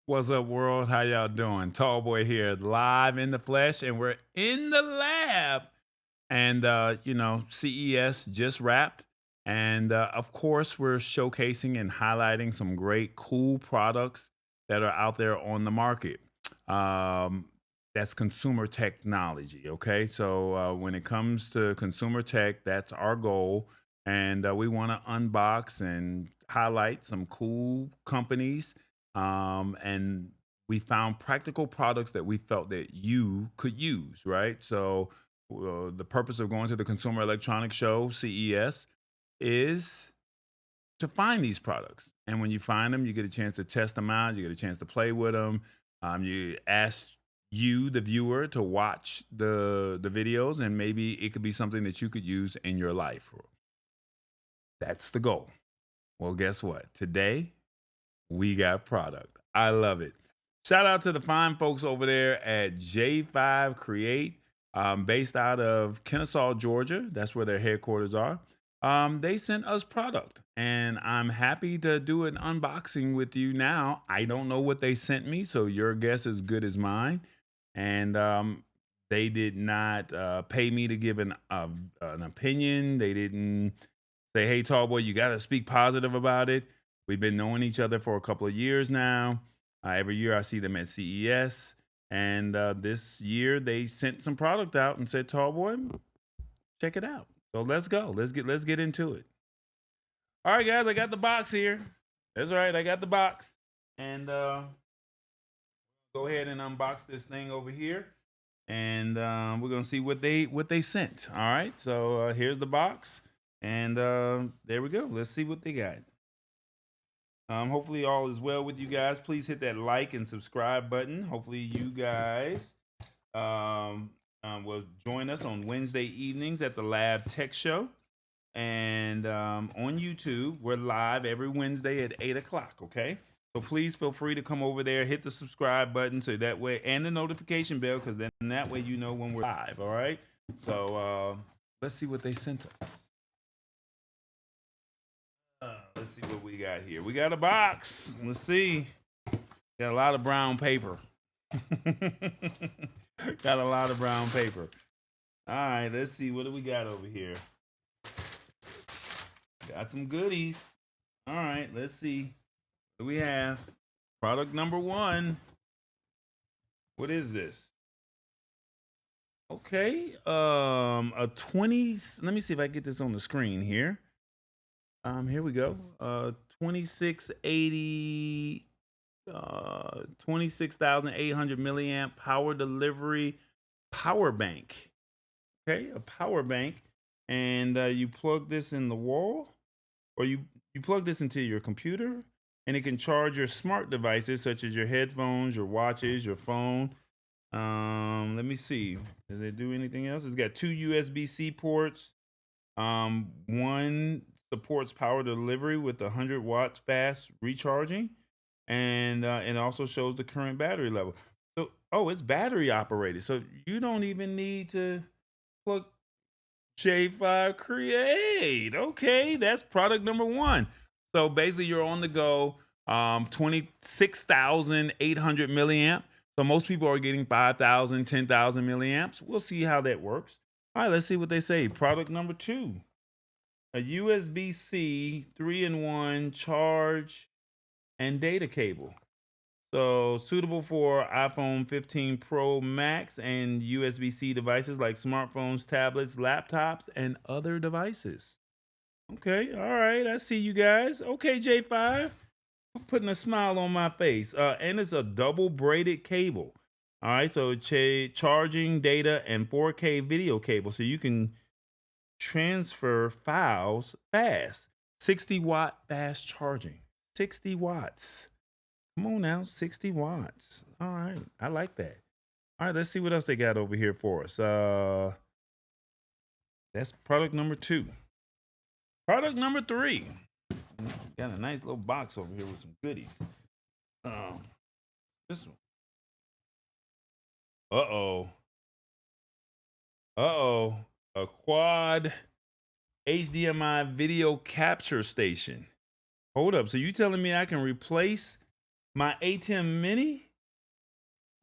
What's up, world? How y'all doing? Tall Boy here, live in the flesh, and we're in the lab. And CES just wrapped, and of course, we're showcasing and highlighting some great, cool products that are out there on the market. Um, that's consumer technology. Okay, so when it comes to consumer tech, that's our goal, and we want to unbox and highlight some cool companies and we found practical products that we felt that you could use, right? So, the purpose of going to the Consumer Electronics Show, CES, is to find these products. And when you find them, you get a chance to test them out, you get a chance to play with them. You ask you, the viewer, to watch the videos, and maybe it could be something that you could use in your life. That's the goal. Well, guess what? Today, we got product. I love it. Shout out to the fine folks over there at J5Create, based out of Kennesaw, Georgia. That's where their headquarters are. They sent us product, and I'm happy to do an unboxing with you now. I don't know what they sent me, so your guess is good as mine. And they did not pay me to give an opinion. They didn't say, "Hey, tall boy, you got to speak positive about it." We've been knowing each other for a couple of years now. Every year I see them at CES, and this year they sent some product out and said, "Tall boy, check it out." So let's go. Let's get into it. All right, guys, I got the box here. That's right, I got the box, and go ahead and unbox this thing over here, and we're gonna see what they sent. All right, so here's the box, and there we go. Let's see what they got. Hopefully all is well with you guys. Please hit that like and subscribe button. Hopefully you guys will join us on Wednesday evenings at the Lab Tech Show. And on YouTube, we're live every Wednesday at 8 o'clock, okay? So please feel free to come over there, hit the subscribe button so that way, and the notification bell, because then that way you know when we're live, all right? So let's see what they sent us. Let's see what we got here. We got a box. Let's see. Got a lot of brown paper. Got a lot of brown paper. All right, let's see. What do we got over here? Got some goodies. All right, let's see. What do we have? Product number one. What is this? Okay. A 20. Let me see if I get this on the screen here. Here we go. 2680 26,800 milliamp power delivery power bank. Okay, a power bank, and you plug this in the wall, or you plug this into your computer, and it can charge your smart devices such as your headphones, your watches, your phone. Let me see. Does it do anything else? It's got two USB-C ports. One supports power delivery with 100 watts fast recharging, and it also shows the current battery level. So, oh, it's battery operated, so you don't even need to plug J5 Create. Okay, that's product number one. So basically, you're on the go. 26,800 milliamp. So most people are getting 5,000, 10,000 milliamps. We'll see how that works. All right, let's see what they say. Product number two, a USB-C 3-in-1 charge and data cable. So suitable for iPhone 15 Pro Max and USB-C devices like smartphones, tablets, laptops, and other devices. Okay, all right, I see you guys. Okay, J5, putting a smile on my face. And it's a double braided cable. All right, so charging data and 4K video cable, so you can transfer files fast. 60-watt fast charging. 60 watts. Come on now, 60 watts. All right, I like that. All right, let's see what else they got over here for us. That's product number two. Product number three. Got a nice little box over here with some goodies. This one. Uh-oh. Uh-oh. A quad HDMI video capture station. Hold up. So you telling me I can replace My ATEM Mini?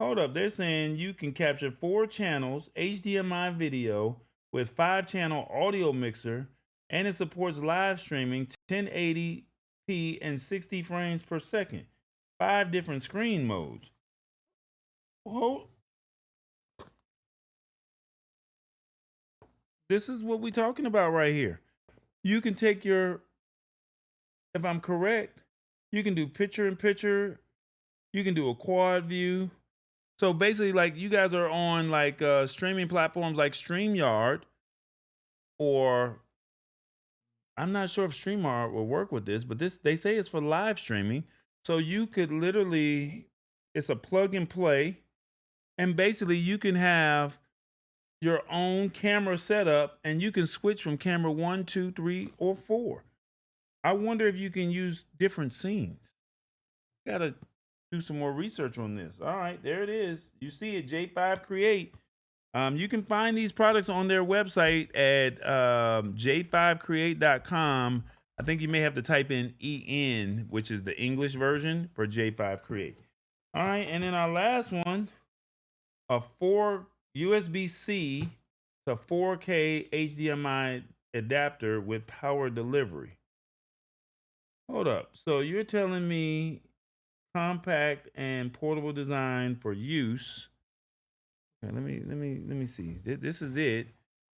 Hold up, they're saying you can capture 4 channels, HDMI video with 5-channel audio mixer, and it supports live streaming 1080p and 60 frames per second. 5 different screen modes. Hold. This is what we're talking about right here. You can take your, if I'm correct, you can do picture in picture, you can do a quad view. So basically, like, you guys are on like streaming platforms like StreamYard, or I'm not sure if StreamYard will work with this, but this, they say it's for live streaming. So you could literally, it's a plug and play, and basically you can have your own camera setup and you can switch from camera 1, 2, 3, or 4. I wonder if you can use different scenes. Gotta do some more research on this. All right, there it is. You see it, J5Create. You can find these products on their website at J5Create.com. I think you may have to type in EN, which is the English version for J5Create. All right, and then our last one, a 4 USB-C to 4K HDMI adapter with power delivery. Hold up. So you're telling me compact and portable design for use. Okay, let me see. This is it.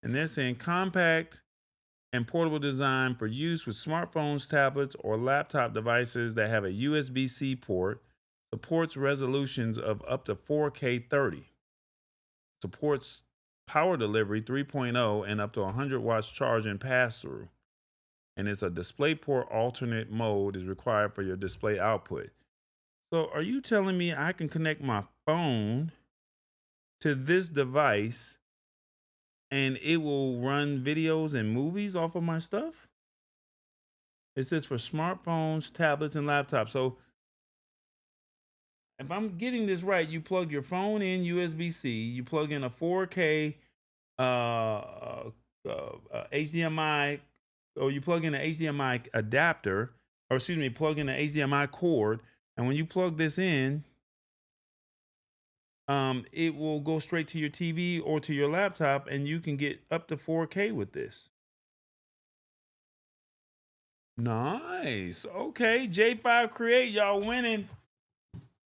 And they're saying compact and portable design for use with smartphones, tablets, or laptop devices that have a USB-C port. Supports resolutions of up to 4K 30. Supports power delivery 3.0 and up to 100 watts charge and pass-through. And it's a DisplayPort alternate mode is required for your display output. So are you telling me I can connect my phone to this device and it will run videos and movies off of my stuff? It says for smartphones, tablets, and laptops. So if I'm getting this right, you plug your phone in USB-C, you plug in a 4K HDMI, or you plug in an HDMI adapter, or excuse me, plug in an HDMI cord, and when you plug this in, it will go straight to your TV or to your laptop, and you can get up to 4K with this. Nice. Okay, J5Create, y'all winning.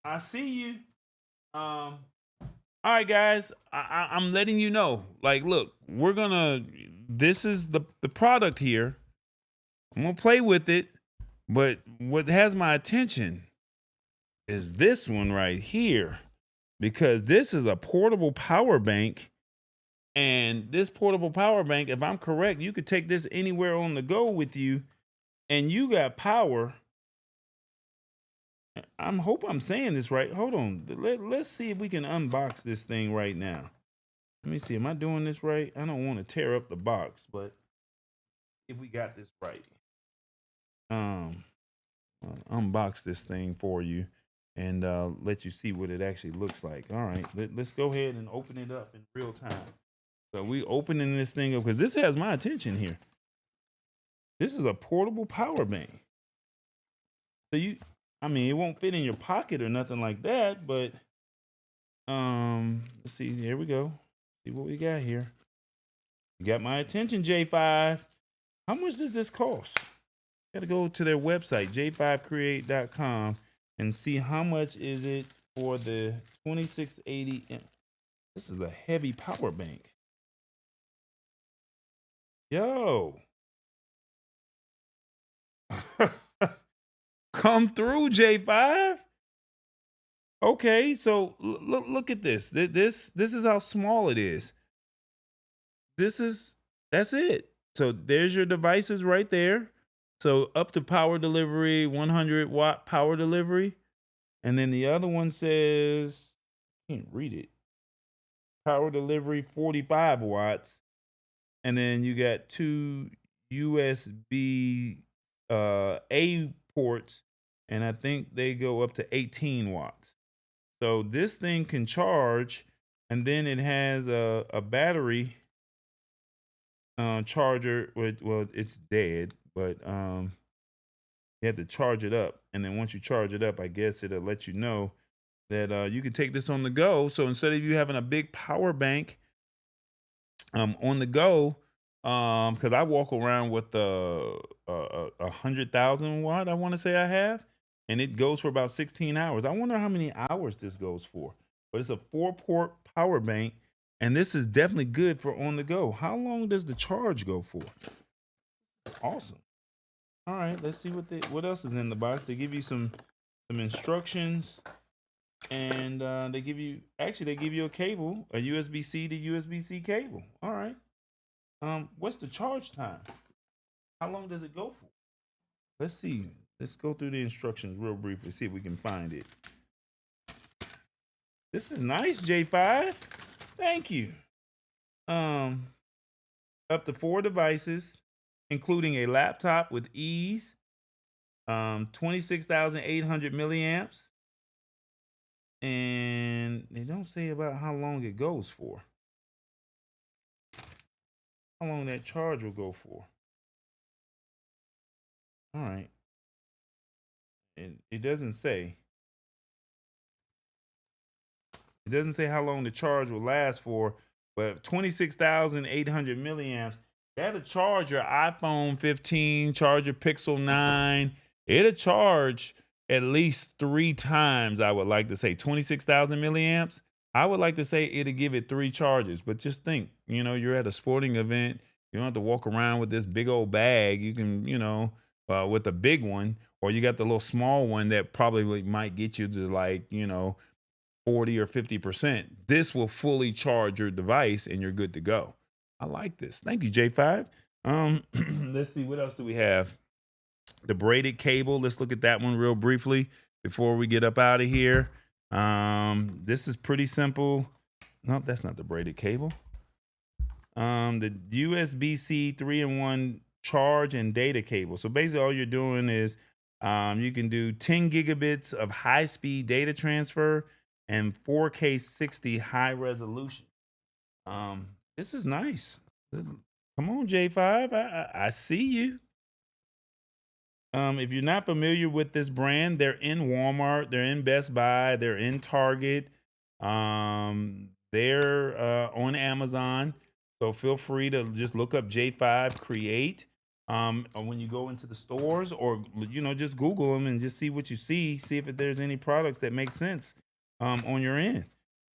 I see you. All right, guys. I'm letting you know. Like, look, we're gonna. This is the product here. I'm gonna play with it, but what has my attention is this one right here, because this is a portable power bank. And this portable power bank, if I'm correct, you could take this anywhere on the go with you, and you got power. I hope I'm saying this right. Hold on. Let's see if we can unbox this thing right now. Let me see. Am I doing this right? I don't want to tear up the box, but if we got this right, unbox this thing for you and let you see what it actually looks like. All right, let's go ahead and open it up in real time. So we opening this thing up because this has my attention here. This is a portable power bank. So I mean, it won't fit in your pocket or nothing like that, but let's see. Here we go. See what we got here. You got my attention, J5. How much does this cost? Got to go to their website, J5Create.com, and see how much is it for the 2680. This is a heavy power bank. Yo. Come through, J5. Okay, so look at this. This is how small it is. That's it. So there's your devices right there. So up to power delivery, 100 watt power delivery. And then the other one says, can't read it. Power delivery, 45 watts. And then you got 2 USB A ports, and I think they go up to 18 watts. So this thing can charge, and then it has a battery charger. Well, it's dead, but You have to charge it up. And then once you charge it up, I guess it'll let you know that you can take this on the go. So instead of you having a big power bank on the go, because I walk around with a 100,000 watt, I want to say I have, and it goes for about 16 hours. I wonder how many hours this goes for. But it's a 4-port power bank, and this is definitely good for on the go. How long does the charge go for? Awesome. All right, let's see what else is in the box. They give you some instructions, and they give you a cable, a USB-C to USB-C cable. All right. What's the charge time? How long does it go for? Let's see. Let's go through the instructions real briefly, see if we can find it. This is nice, J5. Thank you. Up to 4 devices, including a laptop with ease. 26,800 milliamps. And they don't say about how long it goes for. How long that charge will go for. All right. And it doesn't say. It doesn't say how long the charge will last for, but 26,800 milliamps, that'll charge your iPhone 15, charge your Pixel 9. It'll charge at least 3 times, I would like to say. 26,000 milliamps, I would like to say it'll give it 3 charges. But just think, you're at a sporting event. You don't have to walk around with this big old bag. You can, with a big one, or you got the little small one that probably might get you to 40 or 50%. This will fully charge your device and you're good to go. I like this. Thank you, J5. Let's see, what else do we have? The braided cable. Let's look at that one real briefly before we get up out of here. This is pretty simple. Nope, that's not the braided cable. The USB-C 3-in-1 charge and data cable. So basically all you're doing is you can do 10 gigabits of high-speed data transfer and 4K 60 high resolution. This is nice. Come on, J5. I see you. If you're not familiar with this brand, they're in Walmart, they're in Best Buy, they're in Target, they're on Amazon. So feel free to just look up J5Create when you go into the stores, or just Google them and just see what you see if there's any products that make sense on your end.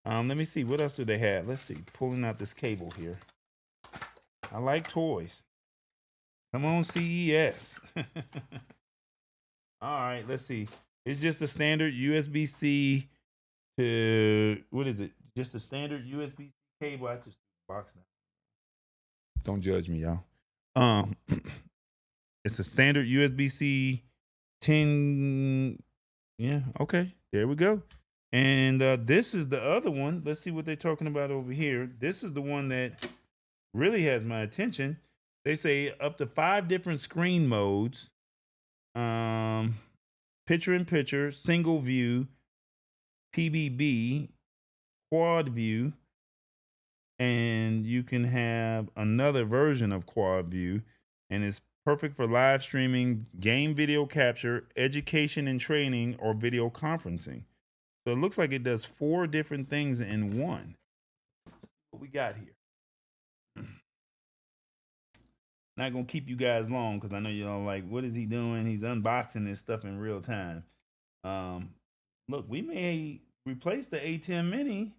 Let me see, what else do they have? Let's see, pulling out this cable here. I like toys. Come on, CES. All right, let's see. It's just a standard USB-C to, what is it? Just a standard USB cable. I just box now. Don't judge me, y'all. It's a standard USB-C 10. Yeah, okay, there we go. And this is the other one. Let's see what they're talking about over here. This is the one that really has my attention. They say up to 5 different screen modes. Picture-in-picture, single view, PBB, quad view, and you can have another version of quad view, and it's perfect for live streaming, game video capture, education and training, or video conferencing. So it looks like it does 4 different things in one. What we got here? Not gonna keep you guys long because I know you're all like, what is he doing? He's unboxing this stuff in real time. Look, we may replace the A10 Mini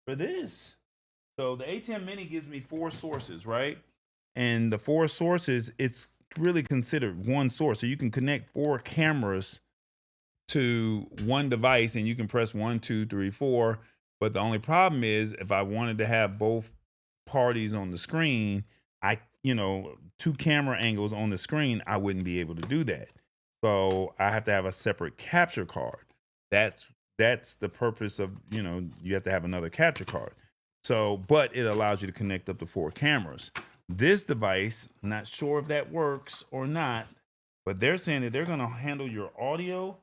for this. So the A10 Mini gives me 4 sources, right? And the 4 sources, it's really considered one source. So you can connect 4 cameras to one device and you can press 1, 2, 3, 4. But the only problem is if I wanted to have both parties on the screen, 2 camera angles on the screen, I wouldn't be able to do that. So I have to have a separate capture card. That's the purpose of, you have to have another capture card. So, but it allows you to connect up to 4 cameras. This device, not sure if that works or not, but they're saying that they're going to handle your audio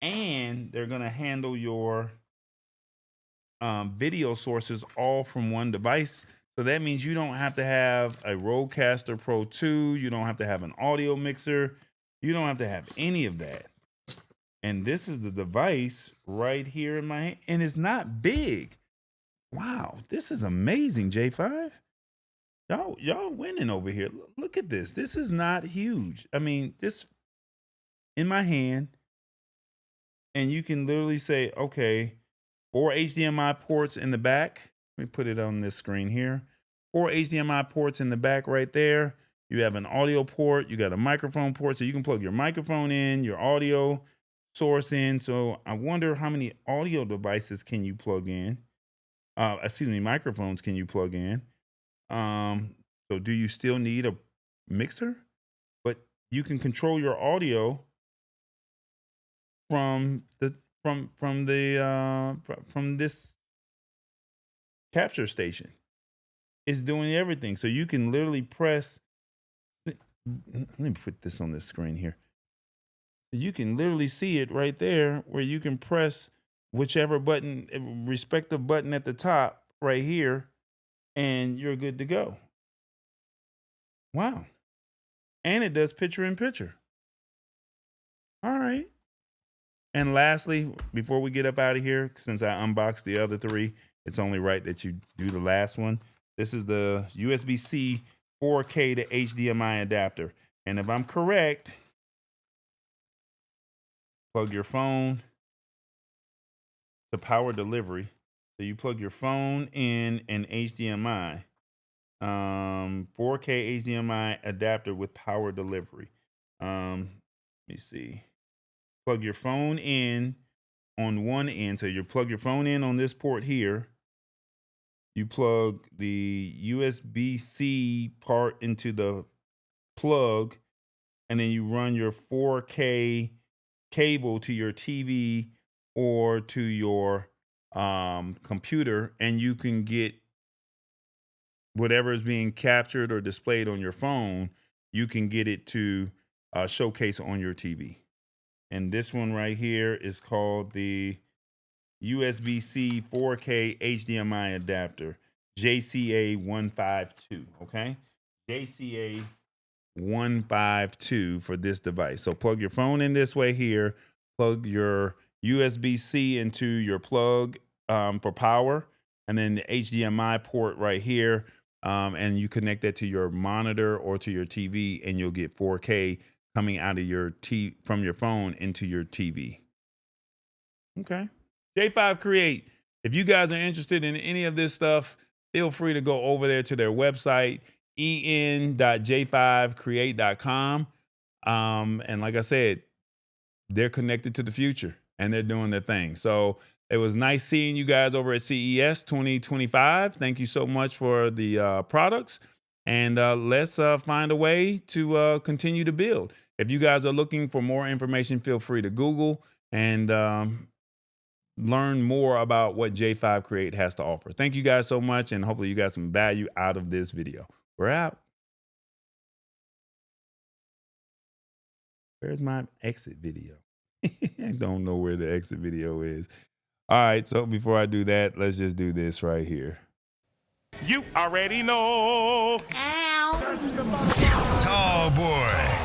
and they're going to handle your video sources all from one device. So that means you don't have to have a Rodecaster Pro 2. You don't have to have an audio mixer. You don't have to have any of that. And this is the device right here in my hand. And it's not big. Wow, this is amazing, J5. Y'all winning over here. Look at this. This is not huge. I mean, this in my hand, and you can literally say, okay, 4 HDMI ports in the back. Let me put it on this screen here. 4 HDMI ports in the back right there. You have an audio port. You got a microphone port, so you can plug your microphone in, your audio source in. So I wonder how many audio devices can you plug in? Microphones can you plug in? So do you still need a mixer? But you can control your audio from this capture station. It's doing everything. So you can literally press. Let me put this on this screen here. You can literally see it right there where you can press whichever button, respective button at the top right here, and you're good to go. Wow. And it does picture in picture. All right. And lastly, before we get up out of here, since I unboxed the other three, it's only right that you do the last one. This is the USB-C 4K to HDMI adapter. And if I'm correct, plug your phone to power delivery. So you plug your phone in an HDMI, 4K HDMI adapter with power delivery. Let me see. Plug your phone in on one end. So you plug your phone in on this port here. You plug the USB-C part into the plug, and then you run your 4K cable to your TV or to your computer, and you can get whatever is being captured or displayed on your phone, you can get it to showcase on your TV. And this one right here is called the USB-C 4K HDMI adapter, JCA152, okay? JCA152 for this device. So plug your phone in this way here, plug your USB-C into your plug for power, and then the HDMI port right here, and you connect that to your monitor or to your TV, and you'll get 4K coming out of your from your phone into your TV. Okay. J5Create. If you guys are interested in any of this stuff, feel free to go over there to their website, en.j5create.com. And like I said, they're connected to the future and they're doing their thing. So it was nice seeing you guys over at CES 2025. Thank you so much for the products. And let's find a way to continue to build. If you guys are looking for more information, feel free to Google and learn more about what J5Create has to offer. Thank you guys so much, and hopefully you got some value out of this video. We're out. Where's my exit video? I don't know where the exit video is. All right, so before I do that, let's just do this right here. You already know. Ow. Tall boy.